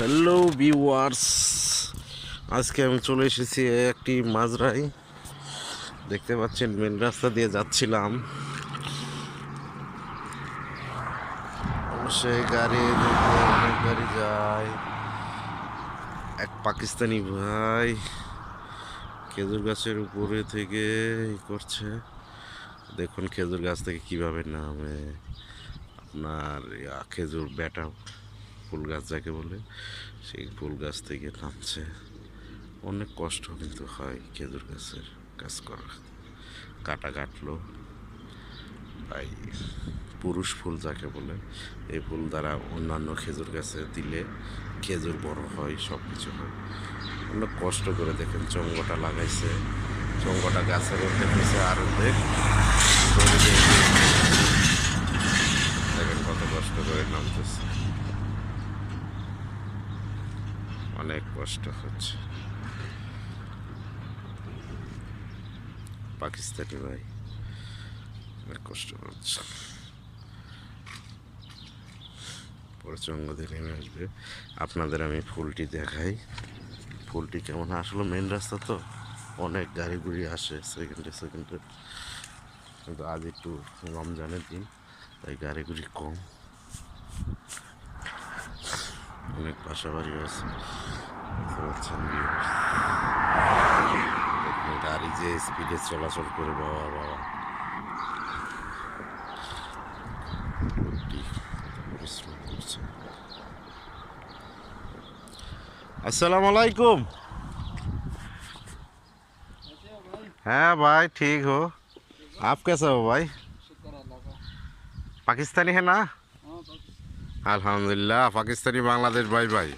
Hello viewers, আজকে আমি চলে এসেছি একটি মাজরায়। দেখতে পাচ্ছেন মেন রাস্তা দিয়ে যাচ্ছিলাম, অবশ্যই গাড়ি অনেক গাড়ি যায়। এক পাকিস্তানি ভাই খেজুর গাছের উপরে থেকে করছে, দেখুন খেজুর গাছ থেকে কিভাবে নামে। আপনার খেজুর বেটা ফুল গাছ যাকে বলে, সেই ফুল গাছ থেকে নামছে। অনেক কষ্ট কিন্তু হয় খেজুর গাছের কাজ করা। কাটা কাটলো তাই পুরুষ ফুল যাকে বলে, এই ফুল দ্বারা অন্যান্য খেজুর গাছে দিলে খেজুর বড় হয়, সব কিছু হয়। অনেক কষ্ট করে দেখেন চঙ্গটা লাগাইছে, চঙ্গটা গাছের উঠেছে আর দেখেন কত কষ্ট করে নামতেছে, অনেক কষ্ট হচ্ছে। পাকিস্তানি ভাই অনেক কষ্ট করছে, পরে চঙ্গ দিয়ে নেমে আসবে। আপনাদের আমি ফুলটি দেখাই, ফুলটি কেমন। আসলে মেন রাস্তা তো অনেক গাড়ি গুড়ি আসে সেকেন্ডে, কিন্তু আজ একটু রমজানের দিন তাই গাড়ি গুড়ি কম, অনেক বাসা বাড়ি আছে। গাড়ি যে স্পিডে চলাচল করে, বাবা বাবা, পরিশ্রম করছে। अस्सलाम वालेकुम। हाँ भाई ठीक हो, आप कैसे हो भाई? पाकिस्तानी है ना? अल्हम्दुलिल्लाह, पाकिस्तानी बांग्लादेश भाई भाई।